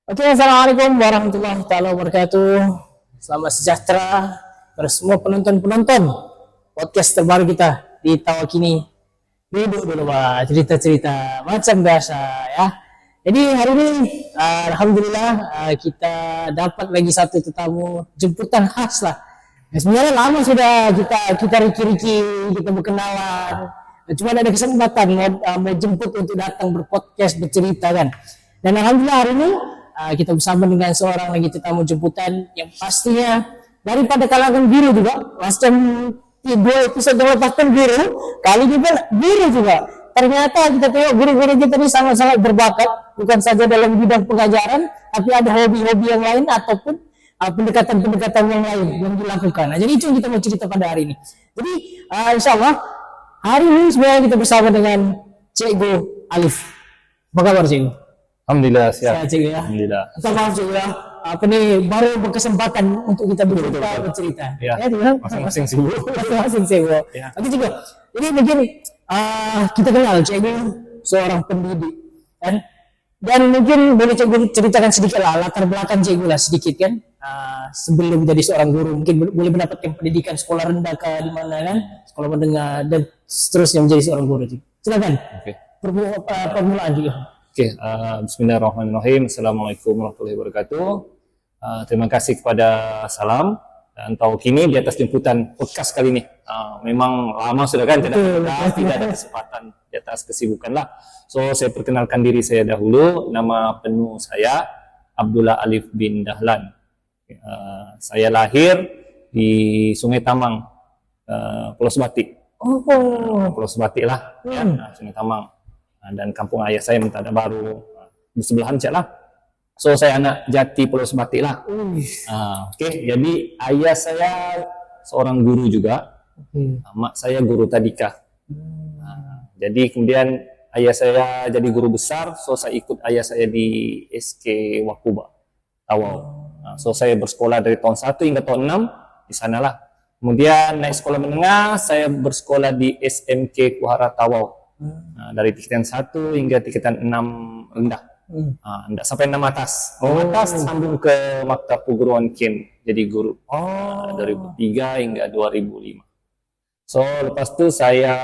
Oke, assalamualaikum warahmatullahi taala wabarakatuh. Selamat sejahtera para semua penonton-penonton podcast terbaru kita di Tawakini. Duduk dulu Pak, cerita-cerita macam biasa ya. Jadi hari ini alhamdulillah kita dapat lagi satu tetamu jemputan khas lah. Sebenarnya lama sudah kita riki-riki, kita berkenalan. Cuma ada kesempatan mau jemput untuk datang berpodcast bercerita kan. Dan alhamdulillah hari ini kita bersama dengan seorang lagi tetamu jemputan yang pastinya daripada kalangan biru juga. Macam 2 episode lepas pun biru, kali ini pun biru juga. Ternyata kita tengok guru-guru kita ini sangat-sangat berbakat, bukan saja dalam bidang pengajaran, tapi ada hobi-hobi yang lain ataupun pendekatan-pendekatan yang lain yang dilakukan. Nah, jadi itu yang kita mau cerita pada hari ini. Jadi insya Allah hari ini sebenarnya kita bersama dengan Cikgu Alif. Apa kabar Cikgu? Alhamdulillah siap. Sehat Cikgu ya. Alhamdulillah. Maaf Cikgu ya. Apa nih baru berkesempatan untuk kita bercerita. Ya. Masing-masing sibuk. Masing-masing sibuk. Ya. Oke Cikgu. Ini begini, kita kenal Cikgu seorang pendidik kan. Dan mungkin boleh Cikgu ceritakan sedikit lah latar belakang Cikgu lah sedikit kan. Sebelum jadi seorang guru mungkin boleh mendapatkan pendidikan sekolah rendah ke di mana kan, sekolah menengah dan seterusnya menjadi seorang guru. Silakan. Oke. Permulaan juga. Oke, bismillahirrahmanirrahim. Assalamualaikum warahmatullahi wabarakatuh. Terima kasih kepada Salam dan Tawakini di atas jemputan podcast kali ini. Memang lama sudah kan tidak ada kesempatan di atas kesibukan lah. So saya perkenalkan diri saya dahulu. Nama penuh saya Abdullah Alif bin Dahlan. Saya lahir di Sungai Tamang, Pulau Sebatik. Pulau Sebatik lah, ya, Sungai Tamang. Dan kampung ayah saya Mentada Baru di sebelahan cak lah. So saya anak jati Pulau Sebatik lah. Oke, jadi ayah saya seorang guru juga. Mak saya guru tadika. Jadi kemudian ayah saya jadi guru besar, so saya ikut ayah saya di SK Wakuba Tawau. So saya bersekolah dari tahun 1 hingga tahun 6 di sanalah. Kemudian naik sekolah menengah, saya bersekolah di SMK Kuhara Tawau. Dari tingkatan 1 hingga tingkatan 6 rendah. Enggak sampai 6 atas. Atas sambung ke Maktab Perguruan Kin jadi guru. 2003 hingga 2005. So lepas itu saya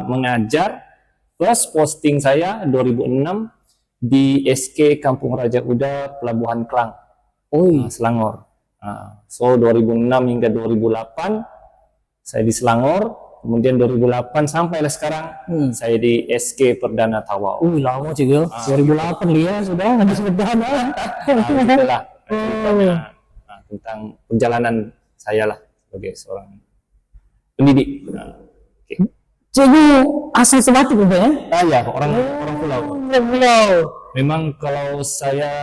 mengajar, plus posting saya 2006 di SK Kampung Raja Uda Pelabuhan Klang, Selangor. So 2006 hingga 2008 saya di Selangor. Kemudian 2008 sampai sekarang saya di SK Perdana Tawau. Lama Cikgu. 2008 dia sudah habis perdana. Itulah tentang perjalanan saya lah sebagai seorang pendidik. Okay. Cikgu asal Sebatik juga ya? Ya, orang pulau. Pulau. Memang kalau saya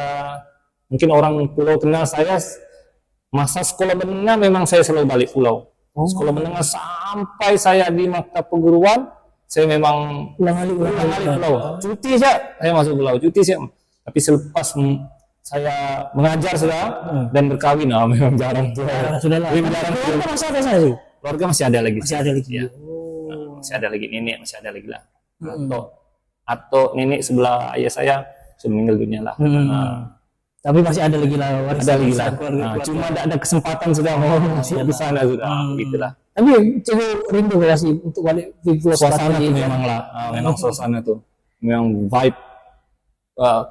mungkin orang pulau kenal saya masa sekolah menengah memang saya selalu balik pulau. Sekolah menengah sampai saya di maktab perguruan, saya memang ulang kali pulau. Cuti saya masuk pulau, cuti saya. Tapi selepas saya mengajar sudah dan berkawin, memang jarang tuh. Sudah lah. Keluarga masih ada saya sih. Keluarga masih ada lagi. Masih ada lagi. Ya. Masih ada lagi nenek, masih ada lagi lah. Atau nenek sebelah ayah saya sudah meninggal dunia lah. Tapi masih ada lagi lah. Ada lagi lah. Cuma tidak ada kesempatan sudah masih di sana sudah. Gitulah. Tapi Cikgu rindu gak sih untuk balik di Pulau Suasana tuh memang lah. Memang suasana tuh. Memang vibe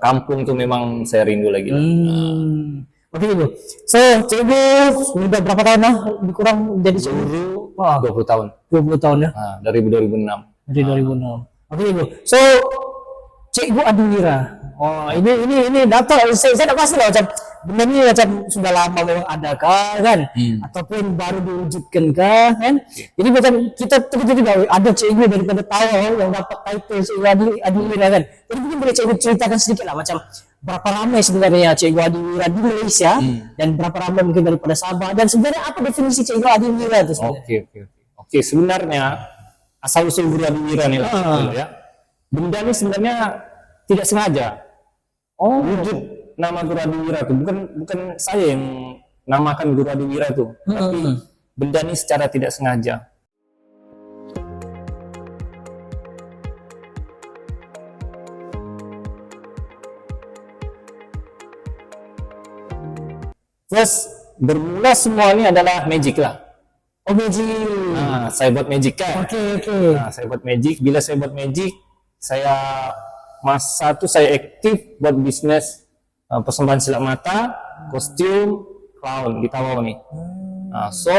kampung tuh memang saya rindu lagi lah. Oke Ibu. So Cikgu sudah berapa tahun lah? Kurang jadi Cikgu 20 tahun. 20 tahun ya? Dari 2006. Dari 2006. Oke Ibu. So Cikgu Adiwira. Ini data saya tidak pasti lah macam benda ini macam sudah lama memang ada kah kan, ataupun baru diwujudkan kah kan. Jadi macam kita terkejut juga ada Cikgu daripada Tawau yang dapat title Cikgu Adiwira kan. Jadi mungkin boleh Cikgu ceritakan sedikit lah macam berapa ramai sebenarnya Cikgu Adiwira di Malaysia dan berapa ramai mungkin daripada Sabah, dan sebenarnya apa definisi Cikgu Adiwira itu sebenarnya? Oke, sebenarnya asal usul Guru Adiwira nih lah ya. Benda ini sebenarnya tidak sengaja. Wujud nama Guru Adiwira itu bukan saya yang namakan Guru Adiwira itu, tapi benda ini secara tidak sengaja. First bermula semua ini adalah magic lah. Oh, magic. Saya buat magic kan. Oke. Saya buat magic. Bila saya buat magic, saya masa itu saya aktif buat bisnis persembahan silat mata, kostum, clown di Tawau nih. So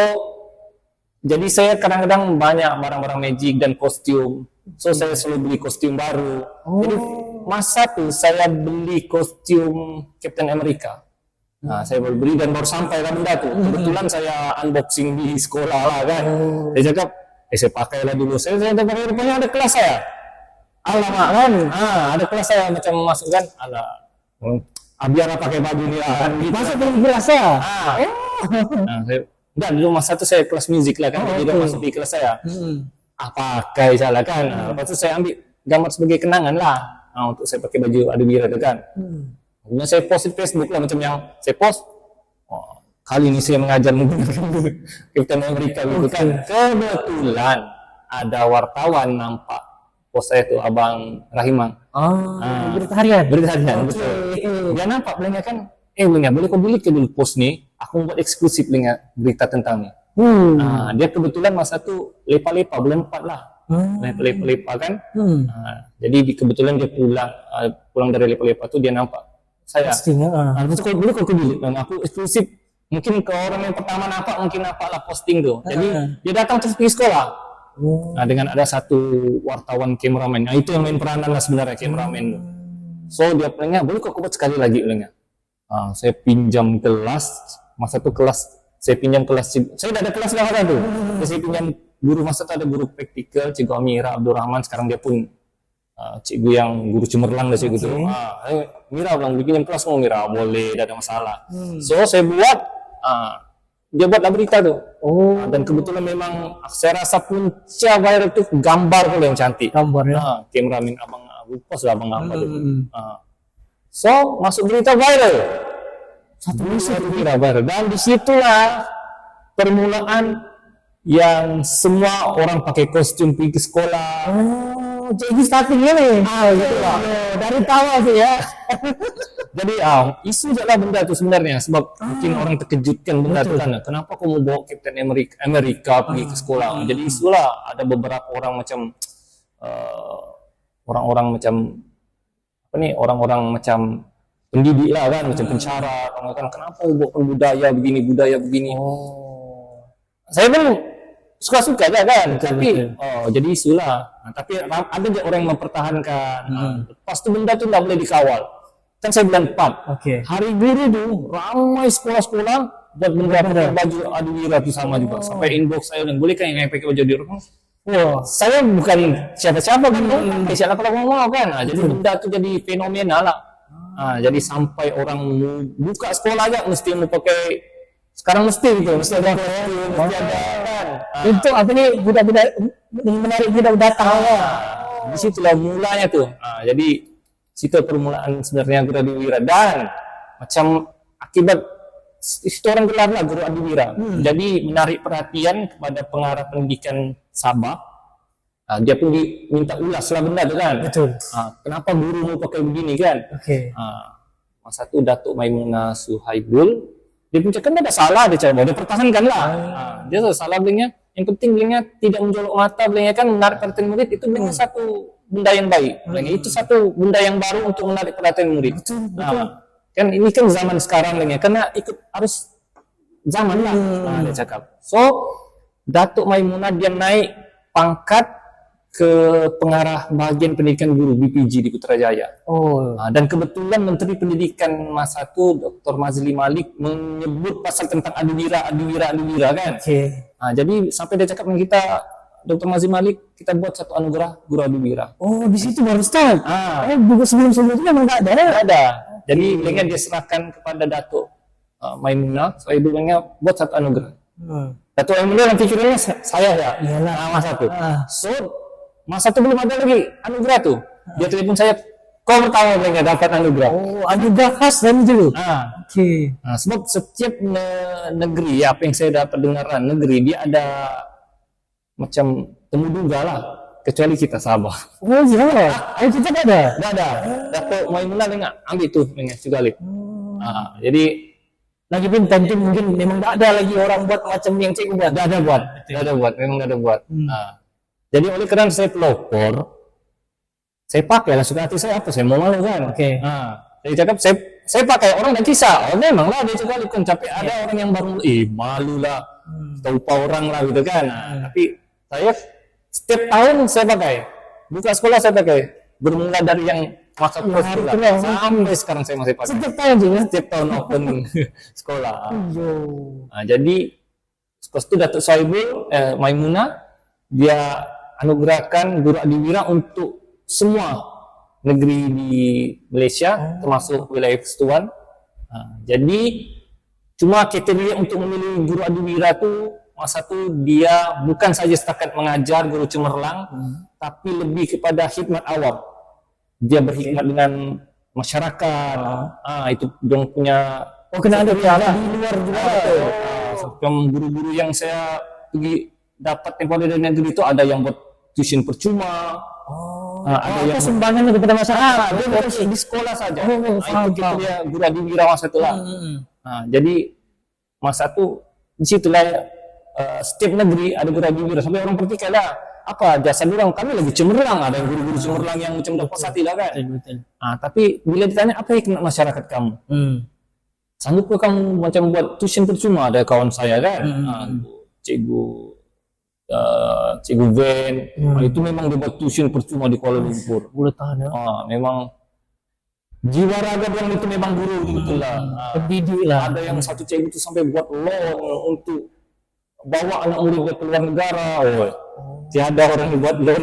jadi saya kadang-kadang banyak barang-barang magic dan kostum. So saya selalu beli kostum baru. Jadi masa itu saya beli kostum Captain America. Saya baru beli dan baru sampai lah benda tuh. Kebetulan saya unboxing di sekolah lah kan. Dia cakap, saya pakai lah dulu. Saya pakai, rupanya ada kelas saya. Alamak kan, ada kelas saya macam masuk kan. Biar pakai baju ni lah kan. Masuk ke kelas saya. Saya enggak, dulu masa itu saya kelas musik lah kan. Jadi masuk di kelas saya. Pakai salah kan. Lepas itu saya ambil gambar sebagai kenangan lah. Untuk saya pakai baju Adubira tu kan. Kemudian saya post di Facebook lah macam yang saya post. Kali ini saya mengajar menggunakan Captain America gitu kan. Kebetulan ada wartawan nampak post saya tu, Abang Rahimang. Berita harian. Betul. Dia nampak belanya kan, belanya boleh kau beli ke dulu post ni. Aku buat eksklusif belanya berita tentang ni. Dia kebetulan masa tu lepa-lepa bulan 4 lah. Lepa-lepa kan. Jadi kebetulan dia pulang dari lepa-lepa tu dia nampak saya. Lepas tu boleh kau beli. Aku eksklusif. Mungkin ke orang yang pertama nampak, mungkin nampak lah posting tu. Jadi dia datang terus pergi sekolah. Dengan ada satu wartawan kameramen. Itu yang main peranan lah sebenarnya, kameramen tu. So dia bilangnya, boleh kok buat sekali lagi bilangnya. Saya pinjam kelas, masa tu kelas, saya pinjam kelas, saya dah ada kelas lah tu. Saya pinjam guru, masa tu ada guru praktikal, Cikgu Amira Abdul Rahman, sekarang dia pun cikgu yang guru cemerlang dah cikgu tu. Mira bilang, bikin kelas mau Mira, boleh, dah ada masalah. So saya buat, dia buatlah berita tu. Dan kebetulan memang saya rasa punca viral tu gambar pula yang cantik. Gambar ya. Kameramen abang lupa sudah abang apa tu. So masuk berita viral. Satu berita viral. Dan disitulah permulaan yang semua orang pakai kostum pergi ke sekolah. Jadi startingnya nih. Gitu lah. Dari Tawau sih ya. Jadi isu je lah benda tu sebenarnya, sebab mungkin orang terkejutkan benda tu kan. Kenapa kau mau bawa Captain America pergi ke sekolah? Jadi isu lah, ada beberapa orang macam orang-orang macam apa ni, orang-orang macam pendidik lah kan, macam pencara, orang kan kenapa bawa budaya begini. Saya pun suka-suka je kan, tapi jadi isu lah. Tapi ada je orang yang mempertahankan. Lepas tu benda tu tak boleh dikawal. Kan saya bulan 4. Hari guru tu ramai sekolah-sekolah buat benda pakai baju Adubira tu sama juga. Sampai inbox saya dan boleh kan yang pakai baju Adubira. Saya bukan siapa-siapa gitu. Siapa kalau mau kan. Jadi benda tu jadi fenomena lah. Jadi sampai orang buka sekolah aja mesti mau pakai, sekarang mesti gitu, mesti ada kan. Itu apa nih, budak-budak menarik budak datang lah. Di situlah mulanya tuh. Jadi situ permulaan sebenarnya Guru Adubira, dan macam akibat itu orang gelar lah Guru Adubira. Jadi menarik perhatian kepada pengarah pendidikan Sabah. Dia pun minta ulas lah benda tu kan. Betul. Kenapa guru mau pakai begini kan? Masa tu Datuk Maimunah Suhaibul, dia pun cakap ada salah, dia cakap dia pertahankan lah. Dia salah bilangnya. Yang penting bilangnya tidak menjolok mata, bilangnya kan menarik perhatian murid itu bilangnya satu benda yang baik. Itu satu benda yang baru untuk menarik perhatian murid. Betul. Kan ini kan zaman sekarang bilangnya, karena ikut arus zaman lah. Dia cakap. So Datuk Maimunah dia naik pangkat ke pengarah bahagian pendidikan guru BPG di Putrajaya. Dan kebetulan Menteri Pendidikan masa itu Dr. Mazli Malik menyebut pasal tentang Adubira kan. Jadi sampai dia cakap dengan kita, Dr. Mazli Malik, kita buat satu anugerah Guru Adubira. Di situ baru start. Sebelum-sebelum itu memang tak ada. Tidak ada. Jadi dengan dia serahkan kepada Datuk Maimunah, saya bilangnya buat satu anugerah. Datuk Maimunah yang pikirannya saya ya. Masa itu. So masa itu belum ada lagi anugerah tuh. Dia telepon saya, kau pertama mereka dapat anugerah. Anugerah khas dan itu. Sebab setiap negeri, apa yang saya dapat dengaran negeri, dia ada macam temu duga lah. Kecuali kita Sabah. Kita tak ada. Tidak ada. Datuk Maimunah dengar, ambil tuh dengan Cugalip. Jadi lagi pun tentu mungkin memang tidak ada lagi orang buat macam yang cikgu buat. Tidak ada buat, memang tidak ada buat. Nah, jadi oleh karena saya pelopor, saya pakai lah suka hati saya apa saya mau malu kan. Oke. Nah, saya cakap saya pakai orang dan kisah. Oh memang lah dia juga ikut capek. Ada orang yang baru malu lah, lupa orang lah gitu kan. Nah, tapi saya setiap tahun saya pakai, buka sekolah saya pakai, bermula dari yang masa sekolah sampai sekarang saya masih pakai. Setiap tahun juga. Setiap tahun open sekolah. Nah, jadi pas itu Datuk Sohaibul Maimunah dia anugerahkan guru adiwira untuk semua negeri di Malaysia termasuk wilayah Persekutuan. Nah, jadi cuma kriteria untuk memilih guru adiwira itu masa itu dia bukan saja setakat mengajar guru cemerlang, tapi lebih kepada khidmat awam. Dia berkhidmat dengan masyarakat. Itu dong punya Kena ada di luar juga. Guru-guru yang saya pergi dapat tempoh dari negeri itu ada yang buat tuition percuma. Ada yang sumbangan kepada masyarakat. dia bukan di sekolah saja. Itu kriteria guru adiwira masa itu lah. Jadi masa itu disitulah setiap negeri ada guru adiwira sampai orang pertikaian lah apa jasa orang kami lagi cemerlang, ada guru-guru cemerlang yang macam dapat sati lah kan. Betul. Tapi bila ditanya apa hikmat masyarakat kamu, sanggup ke kamu macam buat tuition percuma? Ada kawan saya kan, cikgu Ven, itu memang dia buat tuition percuma di Kuala Lumpur. Boleh tahan ya. Memang jiwa raga yang itu memang guru betul lah. Pendidik lah. Ada yang satu cikgu itu sampai buat loan untuk bawa anak murid ke luar negara. Tiada orang yang buat loan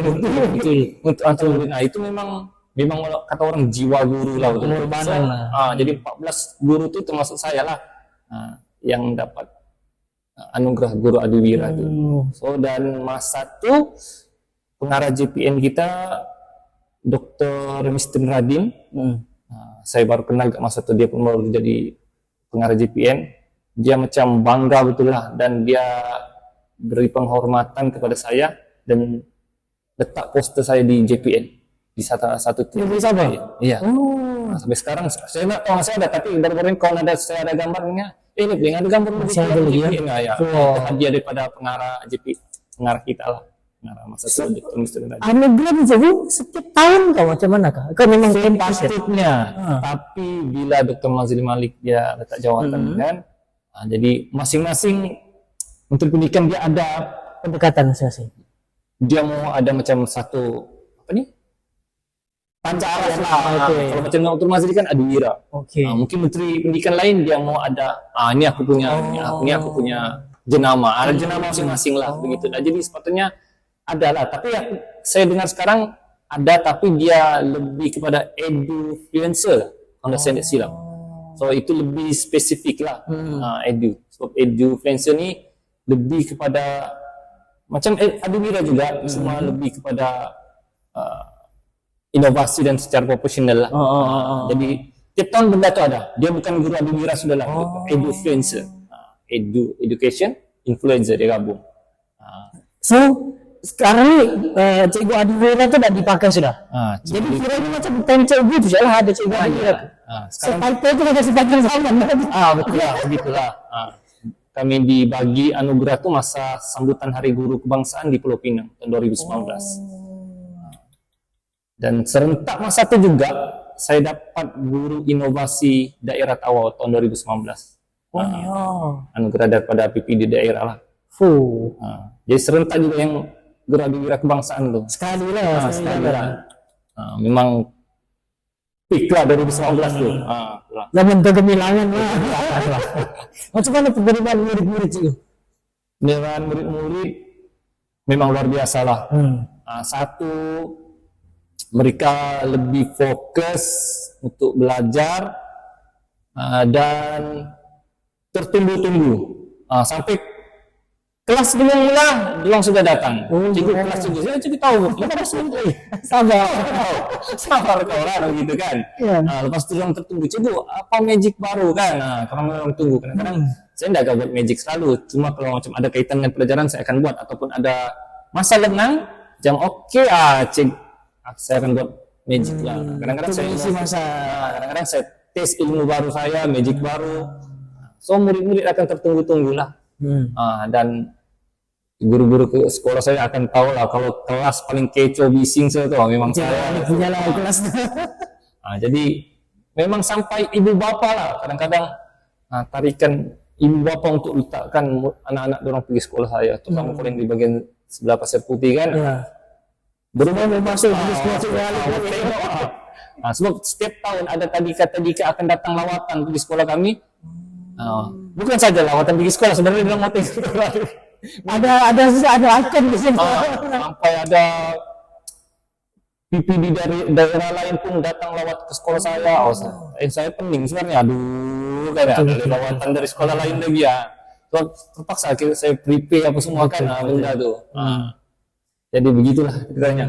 untuk antar murid. Nah itu memang kata orang jiwa guru lah. Pengorbanan lah. Jadi 14 guru itu termasuk saya lah yang dapat anugerah guru adiwira itu. Dan masa itu pengarah JPN kita Dr. Mr. Radin. Saya baru kenal masa itu dia pun baru jadi pengarah JPN. Dia macam bangga betul lah dan dia beri penghormatan kepada saya dan letak poster saya di JPN di satu Jadi sampai? Iya. Sampai sekarang saya nggak tahu saya ada, tapi baru-baru ini kalau saya ada gambarnya, ini ada gambar di JPN ya. Hadiah daripada pengarah pengarah kita lah. Pengarah masa itu Dr. Mr. Radin. Anugerah jadi setiap tahun kau macam mana kah? Kau memang tempas ya? Tapi bila Dr. Mazli Malik dia letak jawatan kan, jadi masing-masing Menteri Pendidikan dia ada pendekatan masing-masing. Dia mau ada macam satu panca aras lah. Kalau macam Dr. Mazli kan adiwira. Mungkin Menteri Pendidikan lain dia mau ada ini aku punya ini aku punya jenama. Ada jenama masing-masing lah begitu. Jadi sepatutnya ada lah. Tapi saya dengar sekarang ada tapi dia lebih kepada edufluencer kalau saya tidak silap. So itu lebih spesifik lah sebab edufluencer ni lebih kepada macam adiwira juga semua lebih kepada inovasi dan secara profesional lah. Jadi tiap tahun benda tu ada. Dia bukan guru adiwira sudah lah, edufluencer, education influencer dia gabung. So sekarang ni cikgu adiwira tu dah dipakai sudah. Jadi kira ni macam time cikgu tu je lah ada cikgu adiwira. So title tu dah sifatkan sama. Betul lah, begitulah. Kami dibagi anugerah tu masa sambutan Hari Guru Kebangsaan di Pulau Pinang tahun 2019. Dan serentak masa itu juga saya dapat guru inovasi daerah Tawau tahun 2019. Anugerah daripada PPD daerah lah. Jadi serentak juga yang guru adiwira kebangsaan tu. Sekali lah. Memang peak lah 2019 tu. Zaman kegemilangan lah. Macam mana penerimaan murid-murid cikgu? Penerimaan murid-murid memang luar biasa lah. Satu, mereka lebih fokus untuk belajar dan tertunggu-tunggu sampai kelas belum lah, belum sudah datang. Cikgu kelas 7, saya cikgu tahu. Lepas itu sabar ke orang gitu kan. Lepas itu orang tertunggu, cikgu apa magic baru kan? Kalau orang tunggu kadang-kadang saya tidak buat magic selalu. Cuma kalau macam ada kaitan dengan pelajaran saya akan buat ataupun ada masa lenang jam cikgu saya akan buat magic lah. Kadang-kadang saya isi masa, kadang-kadang saya tes ilmu baru saya, magic baru. So murid-murid akan tertunggu-tunggu lah. Dan guru-guru ke sekolah saya akan tahu lah kalau kelas paling kecoh bising saya tuh memang saya. Punya lah kelas. Jadi memang sampai ibu bapa lah kadang-kadang tarikan ibu bapa untuk letakkan anak-anak dorang pergi sekolah saya. Terutama kalau yang di bagian sebelah Pasir Putih kan. Berumah masuk sebab setiap tahun ada tadika akan datang lawatan di sekolah kami. Bukan saja lawatan pergi sekolah, sebenarnya dalam motif ada akun di sini. Sampai ada PPD dari daerah lain pun datang lawat ke sekolah saya. Saya pening sebenarnya. Aduh, kayak ada lawatan dari sekolah lain lagi ya. Terpaksa saya prepare apa semua kan benda tuh. Jadi begitulah ceritanya.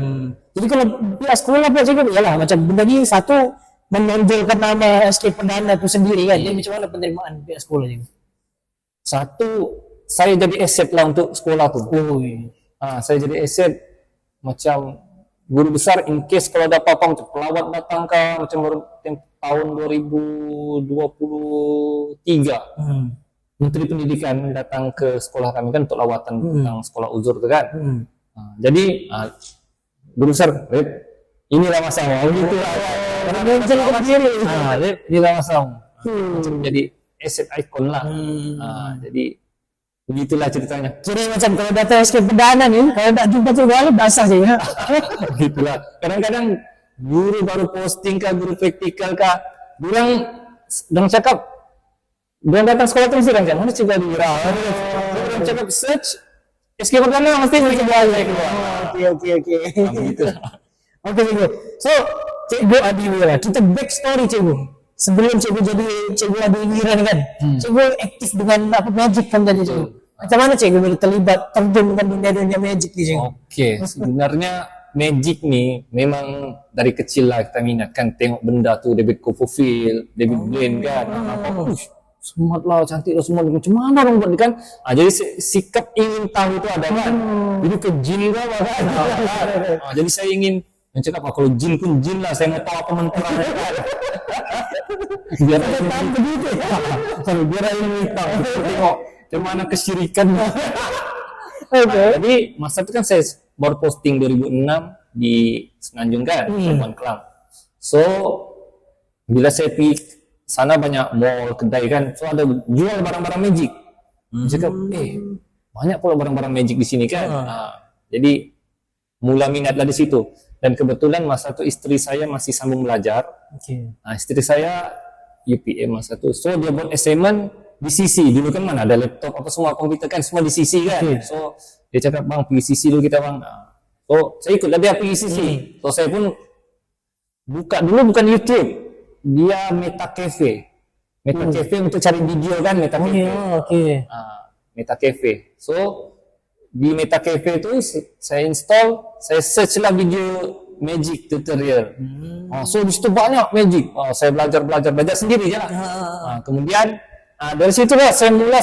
Jadi kalau pihak sekolah pihak cikgu ya lah macam benda ni satu menonjolkan nama SK Perdana itu sendiri kan. Jadi macam mana penerimaan pihak sekolah cikgu? Satu, saya jadi aset lah untuk sekolah tuh. Saya jadi aset macam guru besar in case kalau ada apa-apa macam pelawat datang ke macam tahun 2023. Menteri Pendidikan datang ke sekolah kami kan untuk lawatan tentang sekolah uzur tu kan. Jadi guru besar, inilah masalah. Inilah masalah. Jadi aset ikon lah. Jadi begitulah ceritanya. Jadi macam kalau data SK Perdana ni, kalau tak jumpa tu galau basah je ya. Begitulah. Kadang-kadang guru baru posting kah, guru praktikal kah, dorang cakap, dorang datang sekolah terus dorang cakap, mana cikgu Adira? Dorang cakap search SK Perdana mesti cikgu Adira. Okey. Begitulah. Okey cikgu. So cikgu Adira, kita back story cikgu. Sebelum cikgu jadi cikgu Adira ni kan, cikgu aktif dengan apa magic kan tadi cikgu. Macam mana cikgu boleh terlibat terjun dengan dunia magic ni cikgu? Okey, sebenarnya magic ni memang dari kecil lah kita minat kan tengok benda tu David Copperfield, David Blaine kan. Smart lah, cantik lah semua. Macam mana orang buat kan? Jadi sikap ingin tahu tu ada kan. Jadi ke jin kan. Jadi saya ingin cakap kalau jin pun jin lah, saya mau tahu apa menterang kan. Biar ini tahu tengok macam mana kesyirikan. Jadi masa itu kan saya baru posting 2006 di Semenanjung kan, Labuan Kelang. So bila saya pergi sana banyak mall, kedai kan, so ada jual barang-barang magic. Cakap, banyak pula barang-barang magic di sini kan. Jadi mula minatlah di situ. Dan kebetulan masa itu istri saya masih sambung belajar. Istri saya UPM masa itu. So dia buat assignment di CC. Dulu kan mana ada laptop apa semua komputer kan semua di CC kan. So dia cakap bang pergi CC dulu kita bang. So saya ikutlah dia pergi CC. So saya pun buka dulu bukan YouTube. Dia Meta Cafe. Meta Cafe untuk cari video kan Meta Cafe. Meta Cafe. So di Meta Cafe tu saya install, saya search lah video magic tutorial. So di situ banyak magic. Saya belajar sendiri je lah. Kemudian dari situ lah saya mula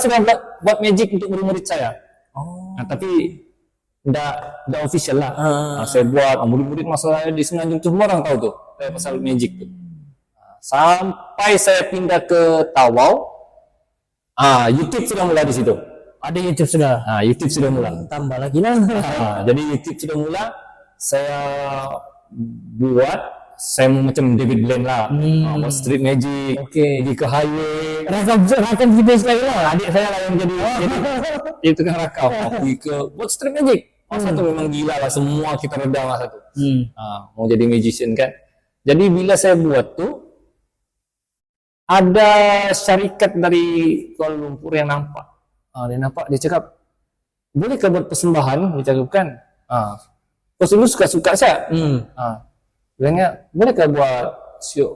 buat magic untuk murid-murid saya. Tapi dah official lah. Saya buat murid-murid masa saya di Semenanjung tu semua orang tahu tu pasal magic tu. Sampai saya pindah ke Tawau, YouTube sudah mulai di situ. Ada YouTube sudah. YouTube sudah mula. Tambah lagi lah. Jadi YouTube sudah mula. Saya buat, saya macam David Blaine lah. Buat street magic. Pergi ke highway. Rakam video sekali lah. Adik saya lah yang jadi itu kan rakam. Pergi ke buat street magic. Masa tu memang gila lah. Semua kita redam masa tu. Mau jadi magician kan. Jadi bila saya buat tu, ada syarikat dari Kuala Lumpur yang nampak. Dia nampak, dia cakap, boleh ke buat persembahan? Dia cakap kan. Terus dulu suka-suka saya. Bilangnya, boleh ke buat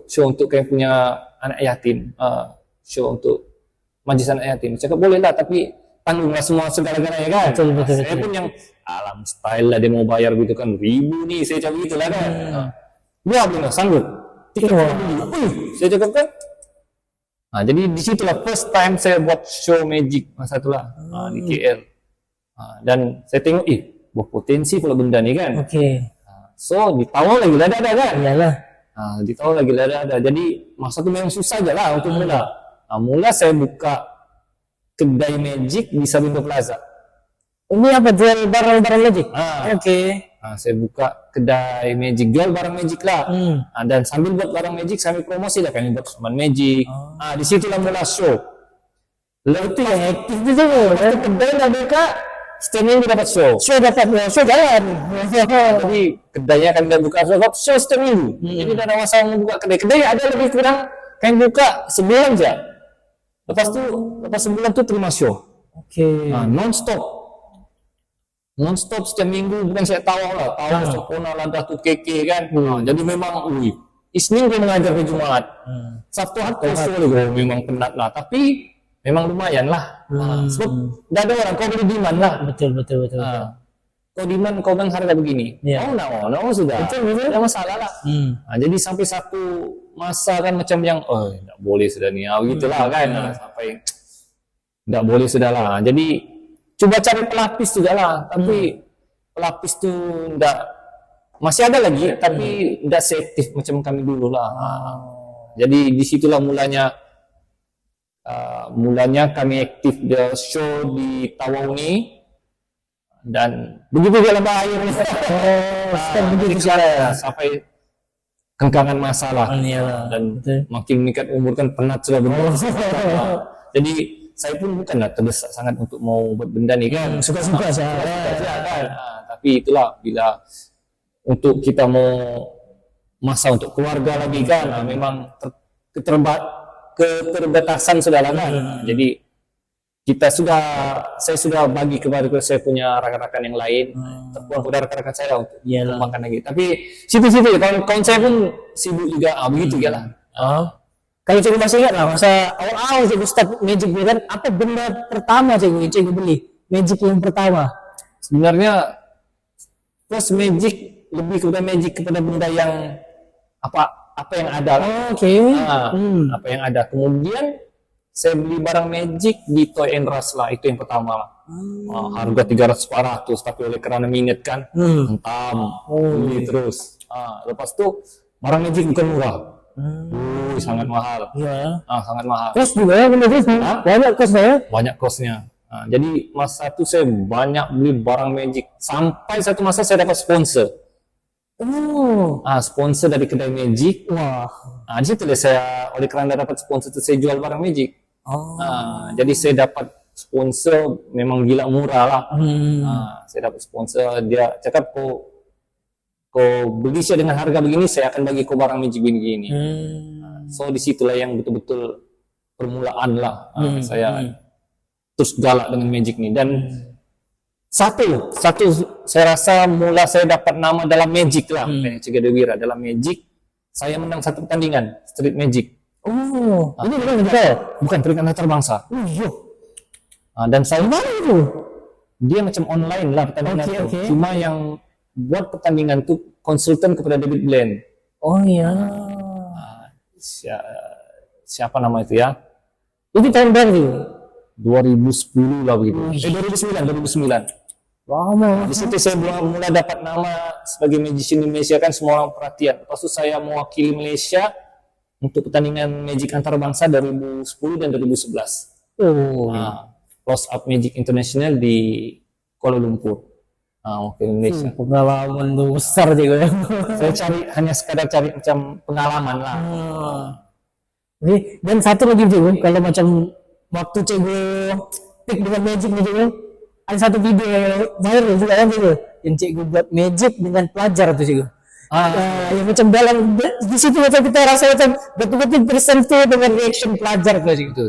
show untuk kayak punya anak yatim? Show untuk majlis anak yatim. Dia cakap, boleh lah, tapi tanggunglah semua segala-galanya kan. Betul. Saya pun yang, alam style lah, dia mau bayar gitu kan. Ribu nih, saya cakap gitu lah kan. Dia boleh lah, sanggup. Saya cakap kan. Jadi di situlah first time saya buat show magic masa itulah di KL. Dan saya tengok, berpotensi pula benda ni kan. So di tahun lagi ada kan. Iyalah. Di tahun lagi ada. Jadi masa tu memang susah je lah untuk mula. Mula saya buka kedai magic di Sabindo Plaza. Ini apa, jual barang-barang magic? Oke. Saya buka kedai magic, jual barang magic lah. Dan sambil buat barang magic, sambil promosi lah, kami buat persembahan magic. Di situlah mula show. Lalu itu yang aktif itu tuh. Kedai udah buka, setiap minggu dapat show. Show jalan. Jadi kedainya kan udah buka show setiap minggu. Jadi udah ada masalah mau buka kedai. Kedai ada lebih kurang kami buka sebulan aja. Lepas sebulan tuh terima show. Oke. Non-stop setiap minggu, bukan saya tahu lah, Sopona Landah tuh keke kan. Jadi memang, Isnin gue mengajar ke Jumat, Sabtu Kosong memang penat lah, tapi memang lumayan lah. Sebab nggak ada orang, kau beli demand lah. Betul. Kau demand, kau bilang harga begini. Sudah. Betul. Tidak masalah lah. Jadi sampai satu masa kan macam yang, nggak boleh sudah nih, gitulah kan. Sampai nggak boleh sudah lah. Jadi coba cari pelapis juga lah, tapi pelapis tuh masih ada lagi, tapi tidak seaktif macam kami dulu lah. Jadi disitulah mulanya kami aktif di show di Tawauni, dan begitu dalam air sampai kengkangan masalah, dan makin meningkat umur kan penat sudah benar. Jadi saya pun bukanlah terdesak sangat untuk mau buat benda nih kan, suka-suka saja kan. Tapi itulah, bila untuk kita mau masa untuk keluarga lagi kan, memang keterbatasan sudah lah kan. Jadi saya sudah bagi kepada saya punya rakan-rakan yang lain, terpulang kepada rakan-rakan saya untuk makan lagi. Tapi situ-situ kawan saya pun sibuk juga, begitu ya lah. Kalau cikgu masih ingat lah, masa awal-awal cikgu start magic kan, apa benda pertama cikgu beli? Magic yang pertama? Sebenarnya first magic lebih kepada magic kepada benda yang apa yang ada lah. Apa yang ada. Kemudian saya beli barang magic di Toy and Rush lah, itu yang pertama lah. Harga 300-400, tapi oleh kerana minat kan, beli terus. Lepas itu barang magic bukan murah. Sangat mahal. Sangat mahal. Kos juga ya, banyak kosnya. Banyak kosnya. Jadi masa itu saya banyak beli barang magic. Sampai satu masa saya dapat sponsor. Sponsor dari kedai magic. Di situ saya, oleh kerana dapat sponsor itu, saya jual barang magic. Jadi saya dapat sponsor memang gila murah lah. Saya dapat sponsor, dia cakap kau beli saya dengan harga begini, saya akan bagi kau barang magic begini. So disitulah yang betul-betul permulaan lah. Saya terus galak dengan magic nih. Dan satu saya rasa mula saya dapat nama dalam magic lah, Cika Dewira dalam magic. Saya menang satu pertandingan street magic. Ini bukan terikat antar bangsa. Dan saya itu? Dia macam online lah pertandingan itu. Cuma yang buat pertandingan tuh konsultan kepada David Blaine. Siapa nama itu ya? Itu tahun berapa? 2010 lah begitu. 2009. Lama. Di situ saya mulai dapat nama sebagai magician Indonesia kan, semua orang perhatian. Lepas itu saya mewakili Malaysia untuk pertandingan magic antar bangsa 2010 dan 2011. Close Up Magic International di Kuala Lumpur. Wakil Indonesia. Pengalaman tuh besar juga. Saya hanya sekadar cari macam pengalaman lah. Dan satu lagi juga, kalau macam waktu cikgu pick dengan magic nih juga, ada satu video viral juga kan cikgu, yang cikgu buat magic dengan pelajar tuh cikgu. Yang macam dalam di situ macam kita rasa macam betul-betul tersentuh dengan reaction pelajar tuh cikgu.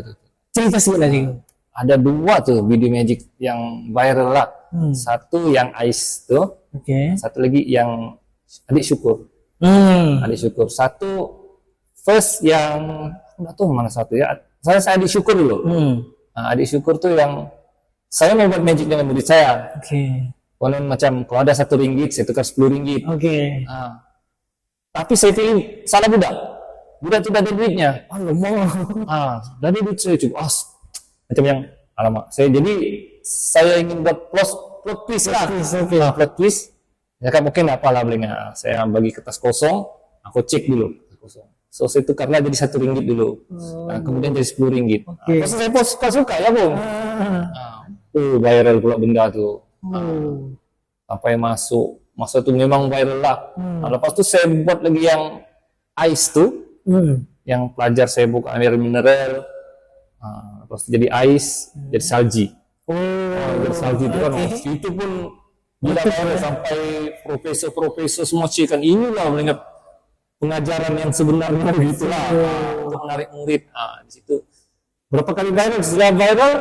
Cerita sih lah cikgu. Ada dua tuh video magic yang viral lah. Satu yang Ais tuh, satu lagi yang Adik Syukur. Adik Syukur. Satu first yang nggak tahu mana satu ya. Saya Adik Syukur dulu. Adik Syukur tuh yang saya mau buat magic dengan murid saya. Konon macam kalau ada RM1 saya tukar RM10. Tapi saya pilih salah budak. Budak itu ada duitnya. Dari duit saya cukup. Macam yang alamak. Saya ingin buat plot twist lah. Plot twist. Ya kan mungkin apalah belinya. Saya bagi kertas kosong, aku cek dulu. Kosong. So saya tukarlah jadi RM1 dulu. Nah, kemudian jadi RM10. Oke. Terus saya post suka ya Bung. Viral pula benda tu. Sampai masuk. Masa tu memang viral lah. Nah, lepas tu saya buat lagi yang ice tu. Yang pelajar saya buka air mineral. Lepas tu jadi ice, jadi salji. Jadi salji tu kan. Itu pun bila viral sampai profesor-profesor semua cakap inilah mengingat pengajaran yang sebenarnya gitulah untuk menarik murid. Di situ berapa kali viral, setelah viral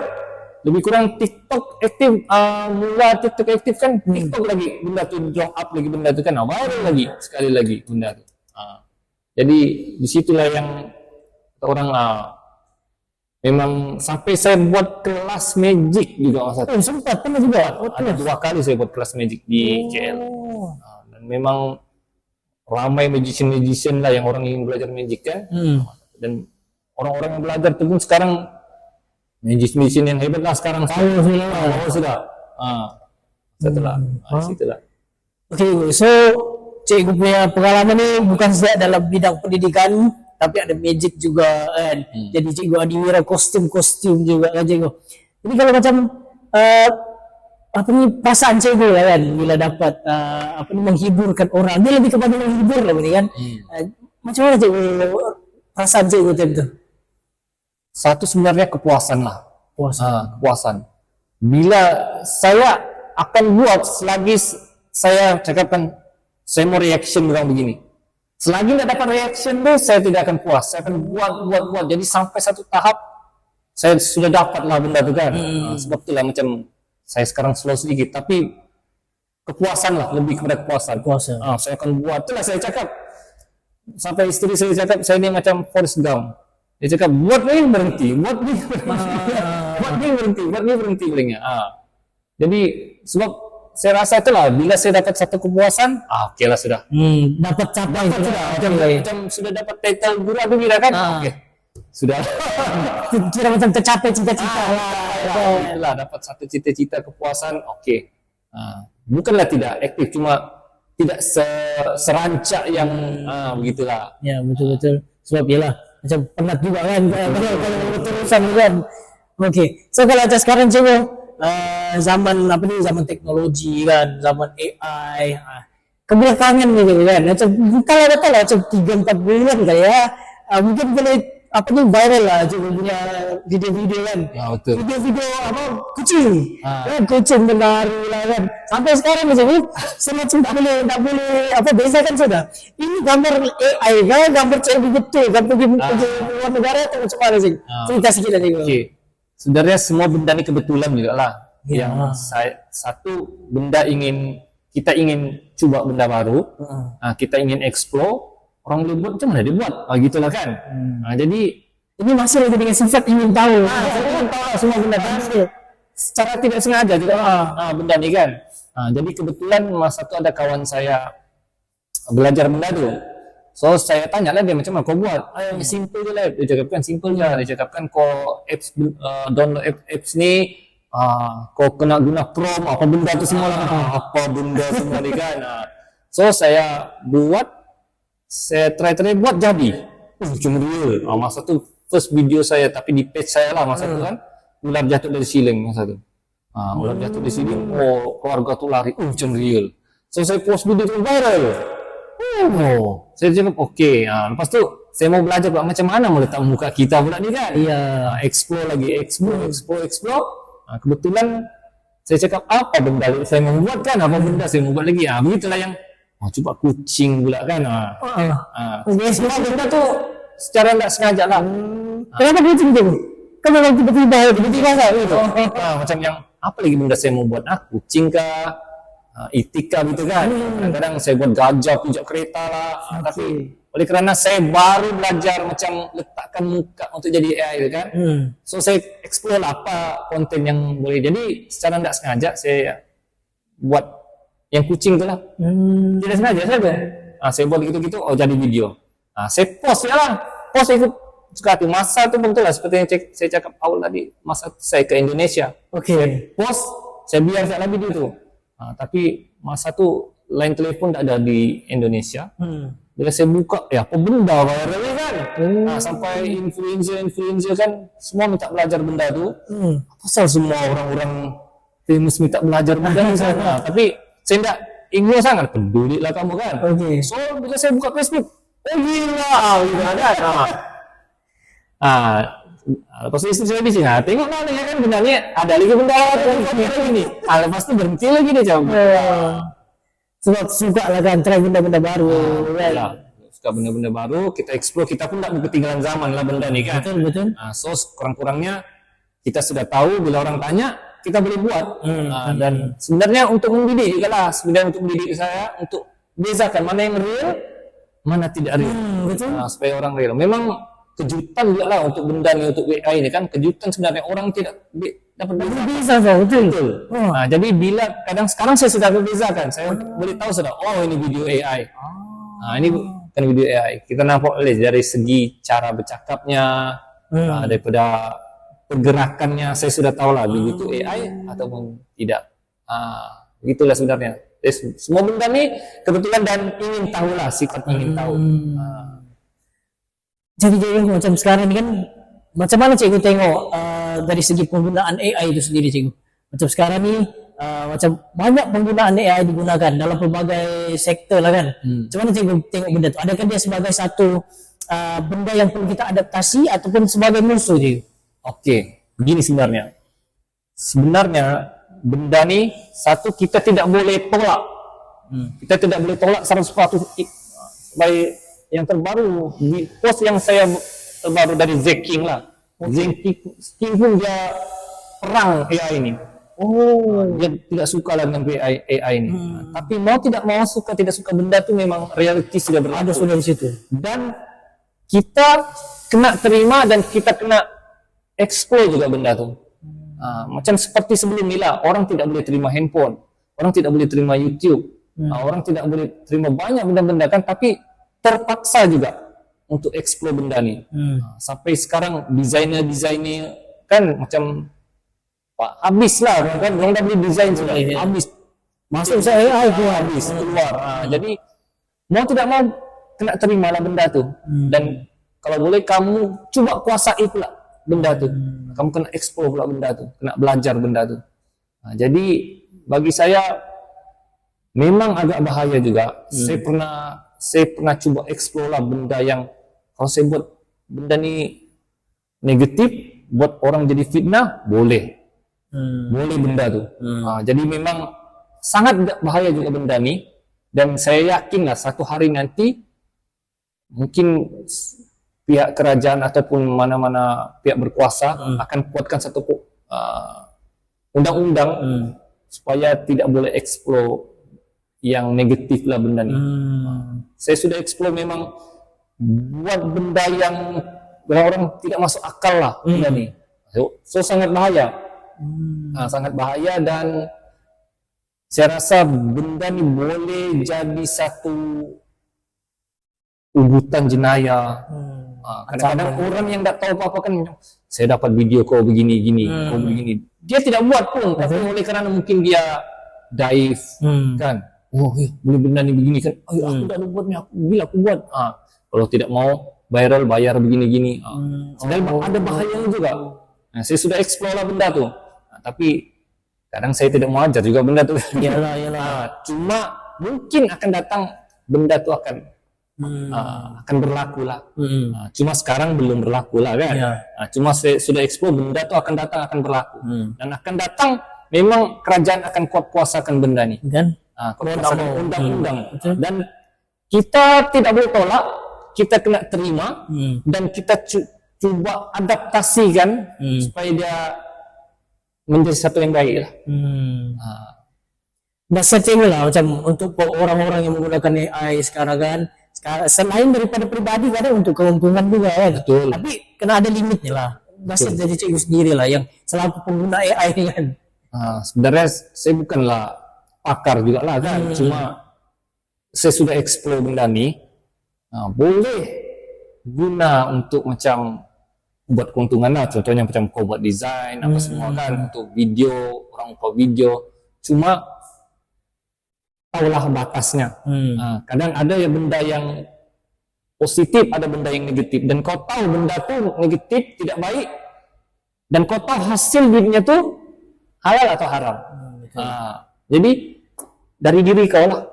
lebih kurang TikTok aktif, mula TikTok aktif kan TikTok lagi benda tu drop up lagi benda tu kan viral lagi sekali lagi benda tu. Jadi disitulah yang orang memang sampai saya buat kelas magic juga masa itu. Sempat pernah juga. Ada 2 kali saya buat kelas magic di JL. Dan memang ramai magician lah yang orang ingin belajar magic kan. Dan orang-orang yang belajar itu pun sekarang magician yang hebat lah sekarang. Sudah. Setelah. Situlah. Oke, so cikgu punya pengalaman ni bukan saja dalam bidang pendidikan, tapi ada magic juga kan. Jadi cikgu adiwira kostum-kostum juga kan cikgu. Jadi kalau macam apa ni perasaan cikgu lah kan bila dapat apa ni menghiburkan orang, dia lebih kepada menghibur lah ini kan. Macam mana cikgu perasaan cikgu itu? Satu sebenarnya kepuasan lah. Kepuasan. Bila saya akan buat selagi saya cakapkan saya mau reaction orang begini. Selagi tidak dapat reaction tu saya tidak akan puas. Saya akan buat. Jadi sampai satu tahap saya sudah dapat lah benda tu kan. Sebab itulah macam saya sekarang slow sedikit tapi kepuasan lah, lebih kepada kepuasan. Saya akan buat. Itulah saya cakap. Sampai isteri saya cakap saya ni macam Forrest Gump. Dia cakap buat ni berhenti, buat ni berhenti palingnya. Jadi sebab saya rasa itulah bila saya dapat satu kepuasan, okey lah sudah. Dapat capai macam sudah dapat title guru agung kira kan. Okey. Sudah. Kira macam tercapai cita-cita lah. Dapat satu cita-cita kepuasan, okey. Bukanlah tidak aktif, cuma tidak serancak yang begitulah. Ya, betul-betul. Sebab ialah macam penat juga kan kalau terusan kan. Okey. So kalau macam sekarang cikgu zaman apa ni, zaman teknologi kan, zaman AI, kebelakangan ni kan, macam kalau ada macam 3-4 bulan kali ya, mungkin boleh apa ni viral lah cikgu punya video-video kan. Betul. Video-video apa kucing, kan kucing berlari lah kan. Sampai sekarang macam semacam tak boleh apa biasa kan sudah. Ini gambar AI kan, gambar cikgu betul, gambar di luar negara atau macam mana sih? Cerita sikit lah cikgu. Okey. Sebenarnya semua benda ni kebetulan juga lah. Yang satu benda kita ingin cuba benda baru, kita ingin explore, orang boleh buat macam mana dia buat, gitulah kan. Jadi ini masih lagi dengan sifat ingin tahu. Ingin tahu semua benda ni. Secara tidak sengaja juga benda ni kan. Jadi kebetulan masa tu ada kawan saya belajar benda tu. So saya tanya lah dia macam mana kau buat? Simple je lah. Dia cakapkan simple je. Dia cakapkan kau apps download apps ni, kau kena guna Chrome, apa benda tu semua lah. Apa benda semua ni kan. So saya buat, saya try buat jadi. Cuma real. Masa tu first video saya, tapi di page saya lah masa tu kan. Ular jatuh dari ceiling masa tu. Ular jatuh dari ceiling, keluarga tu lari. Macam real. So saya post video tu viral. Saya cakap okey. Lepas tu saya mau belajar pula macam mana meletak muka kita pula ni kan. Explore lagi, explore. Kebetulan saya cakap apa benda saya mau buat kan, apa benda saya mau buat lagi. Begitulah yang cuba kucing pula kan. Semua benda tu secara tak sengaja lah. Kenapa kucing tu? Kan memang tiba-tiba kan gitu. Macam yang apa lagi benda saya mau buat? Kucing kah? Itika gitu kan. Kadang-kadang saya buat gajah pijak kereta lah. Tapi oleh kerana saya baru belajar macam letakkan muka untuk jadi AI kan. So saya explore lah apa konten yang boleh. Jadi secara tidak sengaja saya buat yang kucing tu lah. Tidak sengaja saya buat. Saya buat gitu-gitu, jadi video. Saya post ya lah. Post ikut suka hati. Masa tu betul lah seperti yang saya cakap awal tadi. Masa saya ke Indonesia. Saya post, saya biar saya video tu. Tapi masa tu line telefon tak ada di Indonesia. bila saya buka, ya apa benda viral ni kan? Sampai influencer kan semua minta belajar benda tu. Pasal semua orang-orang famous minta belajar benda ni sana. Tapi saya tidak ingin sangat peduli lah kamu kan. Okey. So bila saya buka Facebook, oh gila gitu kan. Lepas itu istri saya di sini, tengok mana ya kan benda ni, ada lagi benda lagi. Lepas itu berhenti lagi dia jawab. Sebab suka lah kan try benda-benda baru kan. Ya, suka benda-benda baru, kita explore, kita pun tak mau ketinggalan zaman lah benda ni kan. Betul. So kurang-kurangnya kita sudah tahu bila orang tanya, kita boleh buat. Dan sebenarnya untuk mendidik juga lah, sebenarnya untuk mendidik saya, untuk bezakan mana yang real, mana tidak real. Betul. Supaya orang real. Memang kejutan juga lah untuk benda ni, untuk AI ni kan, kejutan sebenarnya orang tidak dapat Bisa betul. Jadi bila kadang sekarang saya sudah membezakan, saya boleh tahu sudah, oh ini video AI. Ini bukan video AI. Kita nampak dari segi cara bercakapnya, daripada pergerakannya, saya sudah tahu lah video itu AI ataupun tidak. Begitulah sebenarnya. Semua benda ni kebetulan dan ingin tahu lah, sifat ingin tahu. Jadi macam sekarang ni kan, macam mana cikgu tengok dari segi penggunaan AI itu sendiri cikgu? Macam sekarang ni macam banyak penggunaan AI digunakan dalam pelbagai sektor lah kan. Macam mana cikgu tengok benda tu? Adakah dia sebagai satu benda yang perlu kita adaptasi ataupun sebagai musuh cikgu? Okey, begini sebenarnya. Sebenarnya benda ni satu kita tidak boleh tolak. Kita tidak boleh tolak 100%. Sebagai yang terbaru di post yang saya terbaru dari Zeking lah. Zeking pun dia perang AI ini. Dia tidak suka lah dengan AI ini. Tapi mau tidak mau, suka tidak suka, benda tu memang realiti sudah berada Sudah di situ. dan kita kena terima dan kita kena explore juga benda tu. Macam seperti sebelum ni lah, orang tidak boleh terima handphone, orang tidak boleh terima YouTube, orang tidak boleh terima banyak benda-benda kan, tapi terpaksa juga untuk explore benda ni. Sampai sekarang desainer kan macam habis lah kan, orang dah beli desain sudah habis, Masuk saya AI pun habis keluar. Jadi mau tidak mau kena terima lah benda tu. Dan kalau boleh kamu cuba kuasai pula benda tu. Kamu kena explore pula benda tu, kena belajar benda tu. Jadi bagi saya memang agak bahaya juga. Saya pernah cuba explore lah benda yang kalau saya buat benda ni negatif, buat orang jadi fitnah, boleh benda tu. Jadi memang sangat bahaya juga benda ni, dan saya yakin lah satu hari nanti mungkin pihak kerajaan ataupun mana-mana pihak berkuasa akan buatkan satu undang-undang supaya tidak boleh explore yang negatif lah benda ni. Saya sudah explore memang buat benda yang orang tidak masuk akal lah benda ni. So sangat bahaya. Sangat bahaya, dan saya rasa benda ni boleh jadi satu ugutan jenayah. Kadang-kadang orang yang tak tahu apa-apa kan, saya dapat video kau begini-gini, kau begini. Dia tidak buat pun, tapi oleh kerana mungkin dia daif kan. Boleh benda ni begini kan. Aku tak ada buatnya, aku buat. Kalau tidak mau viral, bayar begini-gini. Dan ada bahayanya juga. Saya sudah explore lah benda tu. Tapi kadang saya tidak mau ajar juga benda tu. Yalah. Cuma mungkin akan datang benda tu akan berlaku lah. Cuma sekarang belum berlaku lah kan. Cuma saya sudah explore benda tu akan datang, akan berlaku. Dan akan datang memang kerajaan akan kuat kuasakan benda ni. Kan? Undang-undang. Dan kita tidak boleh tolak, kita kena terima, dan kita cuba adaptasikan supaya dia menjadi satu yang baik lah. Dasar cikgu lah macam untuk orang-orang yang menggunakan AI sekarang kan, selain daripada pribadi kadang untuk keuntungan juga kan. Betul. Tapi kena ada limitnya lah. Dasar dari cikgu sendiri lah yang selaku pengguna AI ni kan. Sebenarnya saya bukanlah pakar juga lah kan. Cuma saya sudah explore benda ni. Boleh guna untuk macam buat keuntungan lah. Contohnya macam kau buat desain apa semua kan, untuk video, orang buat video. Cuma tahulah batasnya. Kadang ada ya benda yang positif, ada benda yang negatif, dan kau tahu benda tuh negatif, tidak baik, dan kau tahu hasil duitnya tuh halal atau haram. Jadi dari diri kau lah,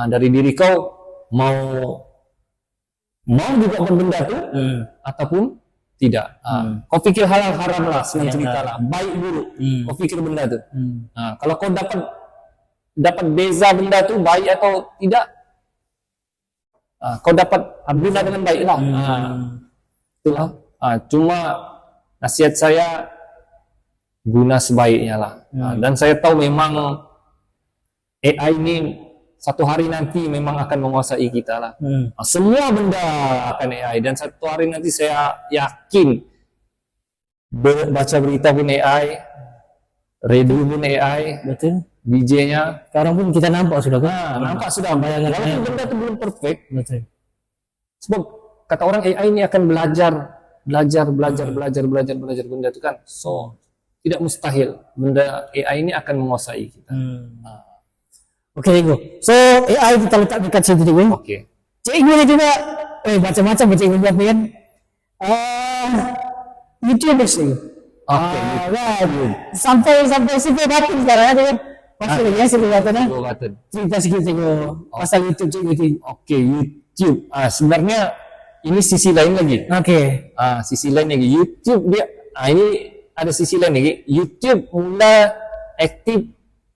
dari diri kau mau juga benda tuh ataupun tidak. Kau pikir halal haram lah, senang cerita lah, baik buruk. Kau pikir benda tuh. Kalau kau dapat beza benda tuh baik atau tidak, kau dapat guna dengan baik lah. Itulah. Cuma nasihat saya guna sebaiknya lah. Dan saya tahu memang AI ini satu hari nanti memang akan menguasai kita lah. Semua benda akan AI, dan satu hari nanti saya yakin baca berita pun AI, radio pun AI, Betul. DJ-nya. Sekarang pun kita nampak sudah kan? Nampak sudah bayangan. Walaupun benda itu belum perfect, Betul. sebab kata orang AI ini akan belajar benda itu kan. So tidak mustahil benda AI ini akan menguasai kita. Oke, Cikgu. So, AI kita letak dekat situ, Cikgu. Oke. Cikgu ni juga, macam-macam Cikgu buat ni kan. YouTubers ni. Oke. Sampai situ dapat sekarang kan. Masih lagi ya situ dapat. Gua kata. Cerita sikit Cikgu pasal YouTube Cikgu ni. Oke, YouTube. Sebenarnya ini sisi lain lagi. Oke. Sisi lain lagi. YouTube dia, ini ada sisi lain lagi. YouTube mula aktif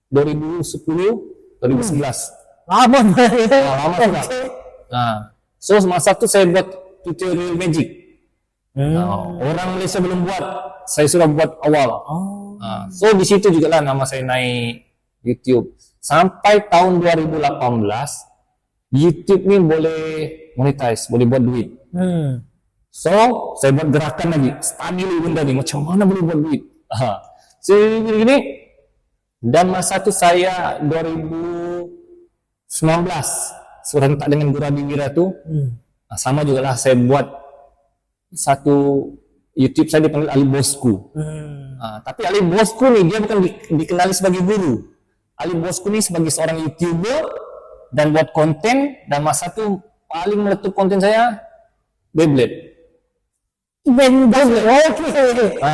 2010, 2011. Lama banget. Lama sudah. So masa itu saya buat tutorial magic. Orang Malaysia belum buat, saya sudah buat awal. So di situ juga lah nama saya naik YouTube. Sampai tahun 2018, YouTube ini boleh monetize, boleh buat duit. So saya buat gerakan lagi, study dulu benda ni, macam mana boleh buat duit. So gini. Dan masa itu saya 2019 serentak dengan Guradi Wira tu, sama juga lah saya buat satu YouTube, saya dipanggil Ali Bosku. Tapi Ali Bosku ni dia bukan dikenali sebagai guru. Ali Bosku ni sebagai seorang YouTuber dan buat konten, dan masa tu paling meletup konten saya Beyblade.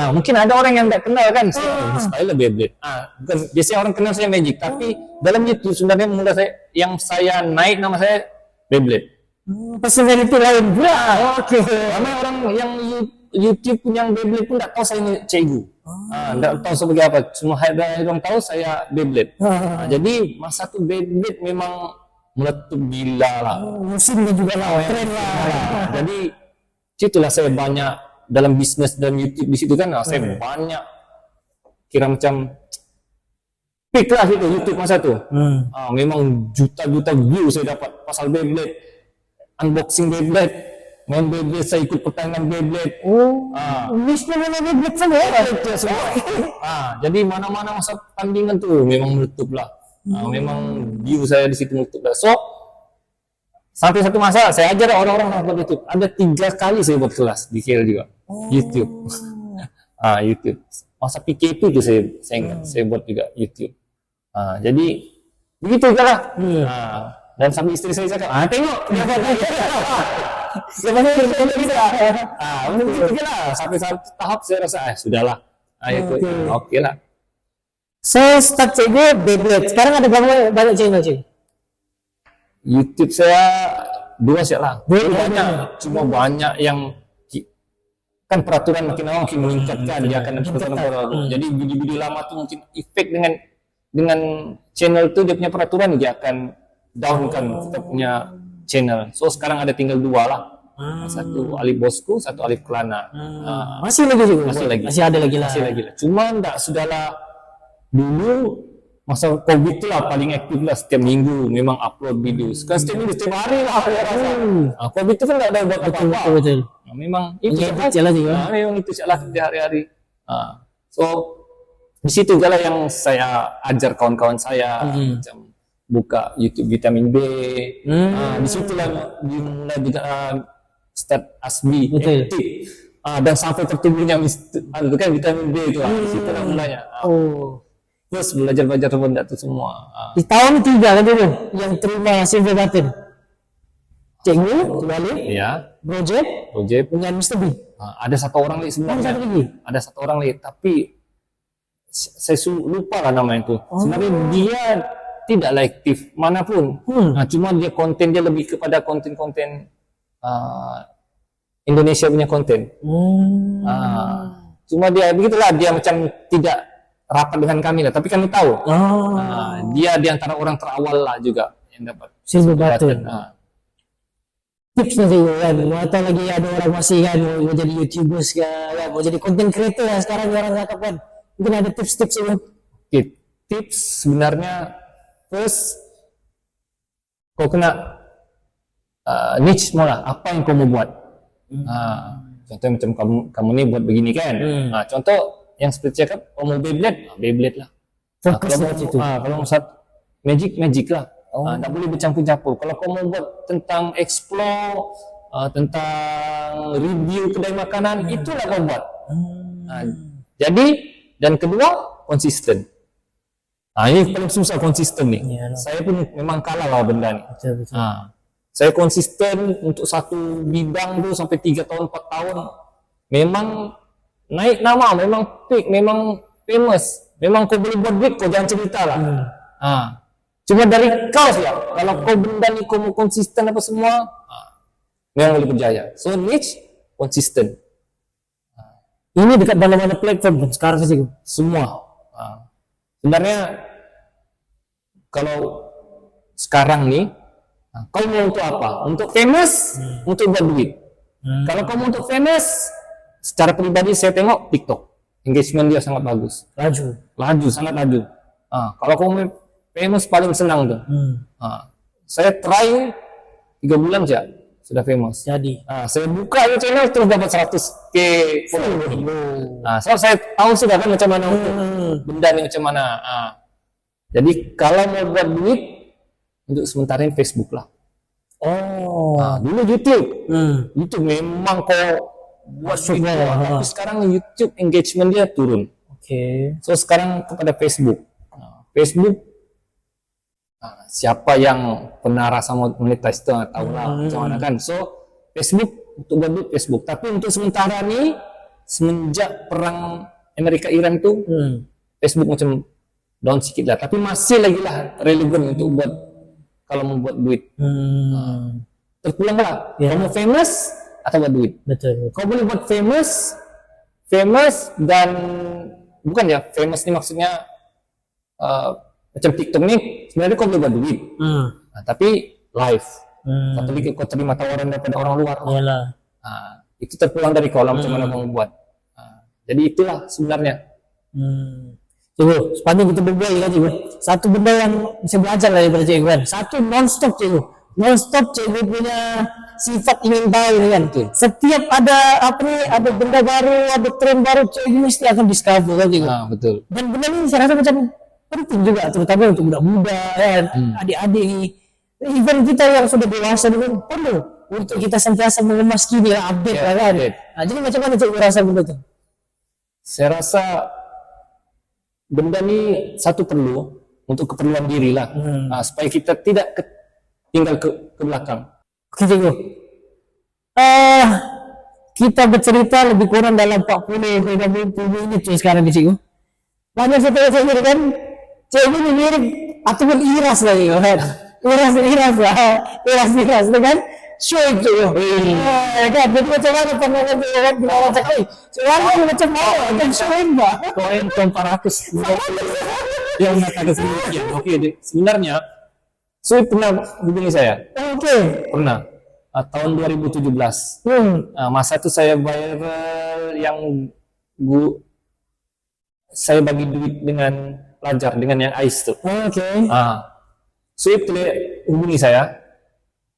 Mungkin ada orang yang tak kenal kan, style Beyblade. Bukan, biasanya orang kenal saya Magic, tapi dalam YouTube sebenarnya mula saya naik nama saya Beyblade. Personality lain pula. Ramai orang yang YouTube yang Beyblade pun tak tahu saya ni cikgu. Tak tahu sebagai apa. Cuma orang tahu saya Beyblade. Jadi masa tu Beyblade memang meletup gila lah. Musim juga lah, tren lah. Jadi situlah saya banyak dalam bisnes dalam YouTube di situ kan. Saya banyak kira macam peak lah situ YouTube masa tu. Memang juta-juta view saya dapat pasal Beyblade, unboxing Beyblade, main Beyblade, saya ikut pertandingan Beyblade. Bisnes mana Beyblade semua. Jadi mana-mana masa tandingan tu memang meletup lah. Memang view saya di situ meletup lah. So sampai satu masa saya ajar orang-orang buat YouTube. Ada 3 kali saya buat kelas di KL juga. YouTube. YouTube. Masa PKP tu saya ingat, saya buat juga YouTube. Jadi begitu juga lah. Dan sampai isteri saya cakap, tengok dia buat lagi. Sebenarnya bisa. Begitu juga lah. Sampai satu tahap saya rasa, sudahlah. Okey lah. So start Cikgu Beyblade. Sekarang ada berapa banyak channel Cikgu? YouTube saya 2 siap lah. Banyak, cuma banyak yang kan peraturan makin lama makin meningkatkan, dia akan ada peraturan baru. Jadi video-video lama tu mungkin efek dengan channel tu, dia punya peraturan dia akan downkan kita punya channel. So sekarang ada tinggal 2 lah. Satu Alif Bosku, satu Alif Kelana. Masih lagi Cikgu? Masih ada lagi lah. Cuma tak sudahlah, dulu masa COVID tu lah paling aktif lah, setiap minggu memang upload video. Sekarang setiap minggu, setiap hari lah saya rasa. COVID tu kan tak ada buat apa-apa. Betul. Memang itu saja lah Cikgu. Memang itu saja lah setiap hari-hari. So di situ juga lah yang saya ajar kawan-kawan saya, macam buka YouTube Vitamin B. Di situ lah dimulai juga start Asbi aktif. Dan sampai tertubuhnya kan Vitamin B itu lah. Di situ lah mulanya. Terus belajar benda tu semua. Di tahun 3 kan dulu yang terima silver button. Cikgu, Balik, ya, Project, Project. dengan Mr. B. Ada satu orang lagi Ada sebenarnya. satu lagi. Ada satu orang lagi, tapi saya lupa lah nama itu. Sebenarnya dia tidaklah aktif manapun. Cuma dia konten dia lebih kepada konten-konten Indonesia punya konten. Cuma dia begitulah, dia macam tidak rapat dengan kami lah. Tapi kami tahu. Dia di antara orang terawal lah juga yang dapat Silver button. Tipsnya sih kan, atau lagi ada orang masih kan mau jadi YouTubers kan, mau jadi content creator lah sekarang orang cakap kan. Mungkin ada tips-tips itu. Tips sebenarnya first kau kena niche mula, apa yang kau mau buat. Contohnya macam kamu ni buat begini kan. Contoh yang seperti cakap, kau mau Beyblade lah. Fokus Kalau di situ. kalau mau magic lah. Tak boleh bercampur-campur. Kalau kau mau buat tentang explore, tentang review kedai makanan, itulah kau buat. Jadi, dan kedua, konsisten. Ini paling susah konsisten ni. Saya pun memang kalah lah benda ni. Betul. Saya konsisten untuk satu bidang tu sampai 3 tahun, 4 tahun. Memang naik nama, memang peak, memang famous. Memang kau boleh buat duit, kau jangan cerita lah. Cuma dari kau saja. Kalau kau benda ni kau mau konsisten apa semua, memang boleh berjaya. So niche, konsisten. Ini dekat dalam mana platform sekarang sih? Semua. Sebenarnya kalau sekarang nih, kau mau untuk apa? Untuk famous, untuk buat duit. Kalau kau mau untuk famous, secara pribadi saya tengok TikTok. Engagement dia sangat bagus. Laju, sangat laju. Kalau kau mau famous paling senang tuh. Saya try 3 bulan saja sudah famous. Jadi, Saya buka itu channel terus dapat 100k follower. So saya tahu sudah kan macam mana untuk benda ni macam mana. Jadi kalau mau buat duit untuk sementara ini Facebook lah. Dulu YouTube. YouTube memang kau buat video, tapi sekarang YouTube engagement dia turun. So sekarang kepada Facebook. Facebook siapa yang pernah rasa monetize itu tahu lah macam mana kan. So Facebook untuk buat duit Facebook, tapi untuk sementara ni semenjak perang Amerika Iran tu Facebook macam down sedikit lah, tapi masih lagi lah relevan untuk buat kalau mau buat duit. Terpulang lah, kau mau famous atau buat duit. betul. Kau boleh buat famous dan bukan ya famous ni maksudnya macam TikTok ni sebenarnya kau boleh buat duit, tapi live. Satu lagi kau terima tawaran daripada orang luar. Itu terpulang dari kau lah macam mana kau buat. Jadi itulah sebenarnya. Cikgu, sepanjang kita berbual kan cikgu, satu benda yang bisa belajar daripada cikgu kan, satu non-stop cikgu punya sifat ingin tahu ni kan. Setiap ada ada benda baru, ada tren baru, cikgu mesti akan discover kan cikgu. Betul. Dan benda ini saya rasa macam penting juga, terutama untuk budak-budak kan, adik-adik ni, even kita yang sudah dewasa ni pun perlu untuk kita sentiasa mengemas kini lah, update lah kan. Jadi macam mana cikgu rasa benda tu? Saya rasa benda ni satu perlu untuk keperluan diri lah, supaya kita tidak tinggal ke belakang. Oke cikgu, kita bercerita lebih kurang dalam 40 menit sekarang nih cikgu. Banyak saya kan, cikgu ini mirip ataupun Iras lah cikgu kan, Iras dengan Shoaib cikgu. Kan, jadi macam mana pandangan cikgu kan, bila orang cakap, sekarang macam mana dan Shoaib mbak? Kau yang komparatus yang mengatakan sedemikian. Oke, sebenarnya Shoaib pernah hubungi saya. Pernah. Tahun 2017. Masa itu saya viral yang saya bagi duit dengan pelajar, dengan yang AIS tuh. Shoaib hubungi saya.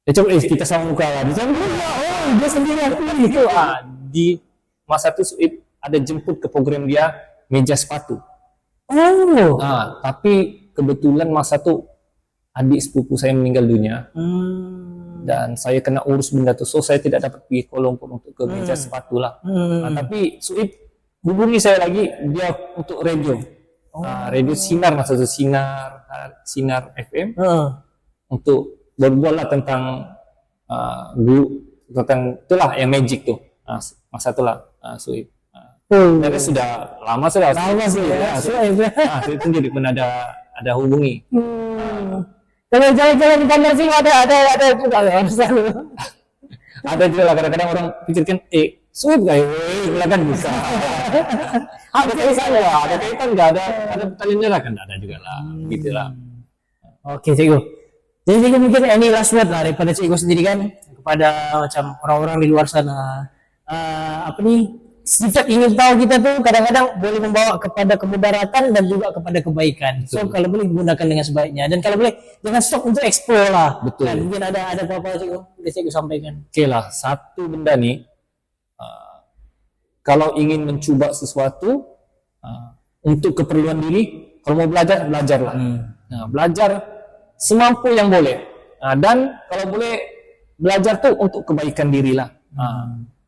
Coba kita sama muka lah. Dia sendiri itu di masa itu Shoaib ada jemput ke program dia meja sepatu. Tapi kebetulan masa itu adik sepupu saya meninggal dunia, dan saya kena urus benda itu, so saya tidak dapat pergi Kuala Lumpur untuk ke meja sepatu lah. Tapi Shoaib hubungi saya lagi, dia untuk radio, radio Sinar, masa itu Sinar FM, untuk berbual lah tentang guru tentang itulah yang magic tuh. Masa itulah Suib. Tapi sudah lama sudah. Lama sih ya. Suib ya. Suib sendiri pun ada hubungi. Kalau jalan-jalan di kamar sih ada juga ya. Ada juga lah kadang-kadang orang pikirkan Suib kayak kan bisa. Ada kaitan nggak ada pertanyaannya kan ada juga lah gitulah. Oke cikgu. Jadi cikgu mungkin ini last word lah daripada cikgu sendiri kan kepada macam orang-orang di luar sana. Sifat ingin tahu kita tuh kadang-kadang boleh membawa kepada kemudaratan dan juga kepada kebaikan. So kalau boleh gunakan dengan sebaiknya dan kalau boleh jangan stop untuk explore lah. Betul. Dan mungkin ada apa-apa cikgu boleh cikgu sampaikan. Oke lah, satu benda nih kalau ingin mencuba sesuatu untuk keperluan diri, kalau mau belajar belajarlah. Belajar semampu yang boleh. Dan kalau boleh belajar tuh untuk kebaikan dirilah.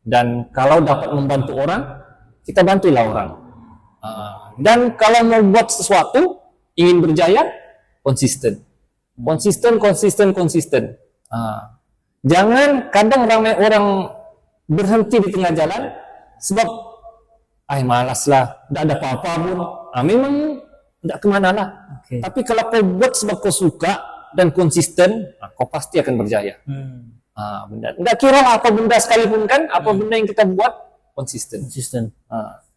Dan kalau dapat membantu orang, kita bantulah orang. Dan kalau mau buat sesuatu, ingin berjaya, konsisten. Konsisten. Jangan kadang ramai orang berhenti di tengah jalan, sebab, malas lah, tidak ada apa-apa pun. Memang tidak kemana lah. Okay. Tapi kalau kau buat sebab kau suka dan konsisten, kau pasti akan berjaya. Benda. Nggak kira apa benda sekalipun kan, apa benda yang kita buat konsisten.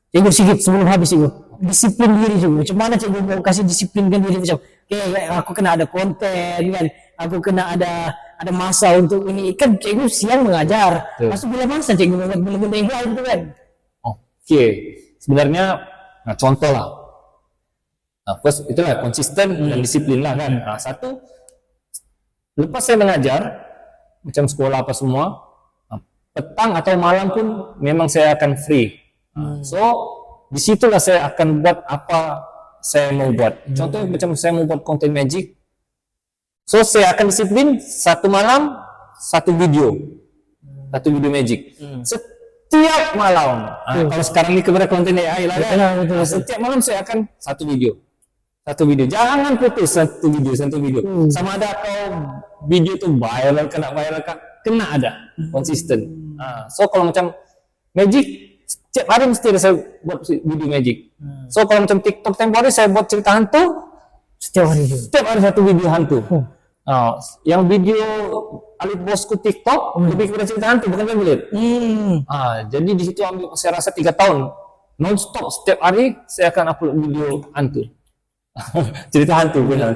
Cikgu sikit sebelum habis cikgu, disiplin diri cikgu. Macam mana cikgu mau kasih disiplinkan diri macam, aku kena ada konten kan, aku kena ada masa untuk ini kan cikgu siang mengajar. Masuk bila masa cikgu buat benda-benda yang lain tu kan. Oke, sebenarnya contoh lah. First itulah konsisten dan disiplin lah kan. Satu, lepas saya mengajar macam sekolah apa semua, petang atau malam pun memang saya akan free. So disitulah saya akan buat apa saya mau buat. Contoh macam saya mau buat konten magic, so saya akan disiplin satu malam satu video magic. Setiap malam. Kalau sekarang ini kepada konten AI lah kan. Setiap malam saya akan satu video. Jangan putus satu video. Sama ada atau video itu viral kena ada konsisten. So kalau macam magic setiap hari mesti ada saya buat video magic. So kalau macam TikTok tempoh hari saya buat cerita hantu setiap hari satu video hantu. Yang video Alif Bosku TikTok lebih kepada cerita hantu bukan template. Jadi di situ ambil saya rasa 3 tahun non-stop setiap hari saya akan upload video hantu. Cerita hantu benar.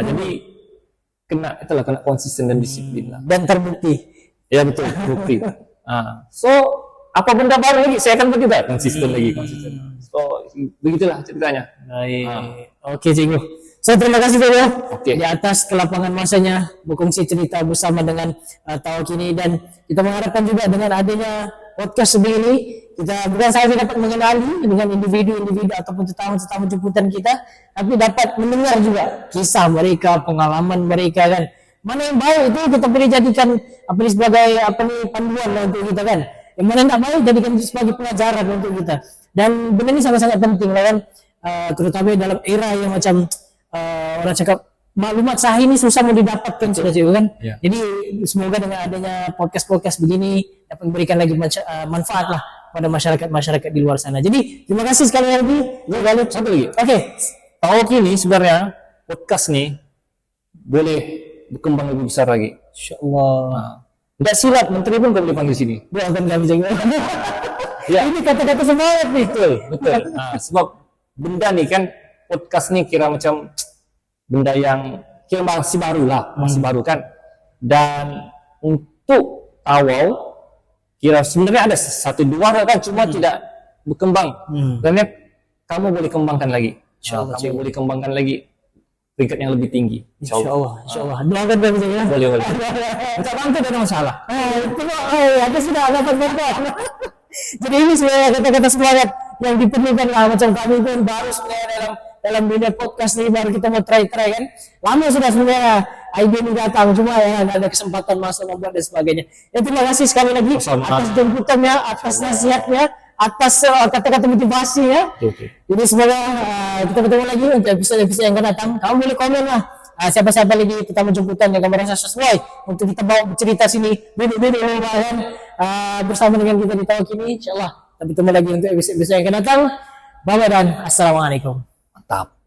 Jadi kena konsisten dan disiplin lah. Dan terbukti. Ya betul, terbukti. So apa benda baru lagi saya akan juga konsisten. So begitulah ceritanya. Oke cikgu. So terima kasih cikgu di atas kelapangan masanya berkongsi cerita bersama dengan Tawakini dan kita mengharapkan juga dengan adanya podcast begini kita bukan saja dapat mengenali dengan individu-individu ataupun tetamu-tetamu jemputan kita, tapi dapat mendengar juga kisah mereka, pengalaman mereka kan. Mana yang baik itu kita boleh jadikan sebagai panduan lah untuk kita kan. Yang mana tidak baik jadikan itu sebagai pelajaran untuk kita. Dan benda ini sangat-sangat penting lah kan, terutama dalam era yang macam orang cakap maklumat sahih ini susah mau didapatkan sudah kan. Jadi semoga dengan adanya podcast begini dapat memberikan lagi manfaat lah pada masyarakat di luar sana. Jadi terima kasih sekali lagi. Satu lagi. Tawakini sebenarnya podcast nih boleh berkembang lebih besar lagi. Insyaallah. Tidak silap menteri pun boleh panggil sini. Doakan kami jangan. Ini kata-kata semangat nih. Betul. Sebab benda nih kan podcast nih kira macam benda yang kira masih baru kan. Dan untuk awal kira sebenarnya ada 1-2 kan cuma tidak berkembang. Dan kamu boleh kembangkan lagi. Kamu boleh kembangkan lagi peringkat yang lebih tinggi. Insyaallah. Doakan kami jangan. Boleh. Minta bantu tidak ada masalah. Aku sudah dapat bantuan. Jadi ini sebenarnya kata-kata semangat yang diperlukan lah macam kami pun baru sebenarnya dalam dunia podcast ini baru kita mau try kan. Lama sudah sebenarnya ide ini datang cuma ya nggak ada kesempatan masa membuat dan sebagainya. Ya terima kasih sekali lagi atas jemputannya, atas nasihatnya, atas kata-kata motivasi ya. Jadi semoga kita bertemu lagi untuk episode yang akan datang. Kamu boleh komen lah siapa-siapa lagi tetamu jemputan yang merasa sesuai untuk kita bawa bercerita sini, duduk-duduk kan, bersama dengan kita di Tawakini, insyaallah. Tapi ketemu lagi untuk episode yang akan datang. Bye dan assalamualaikum. Mantap.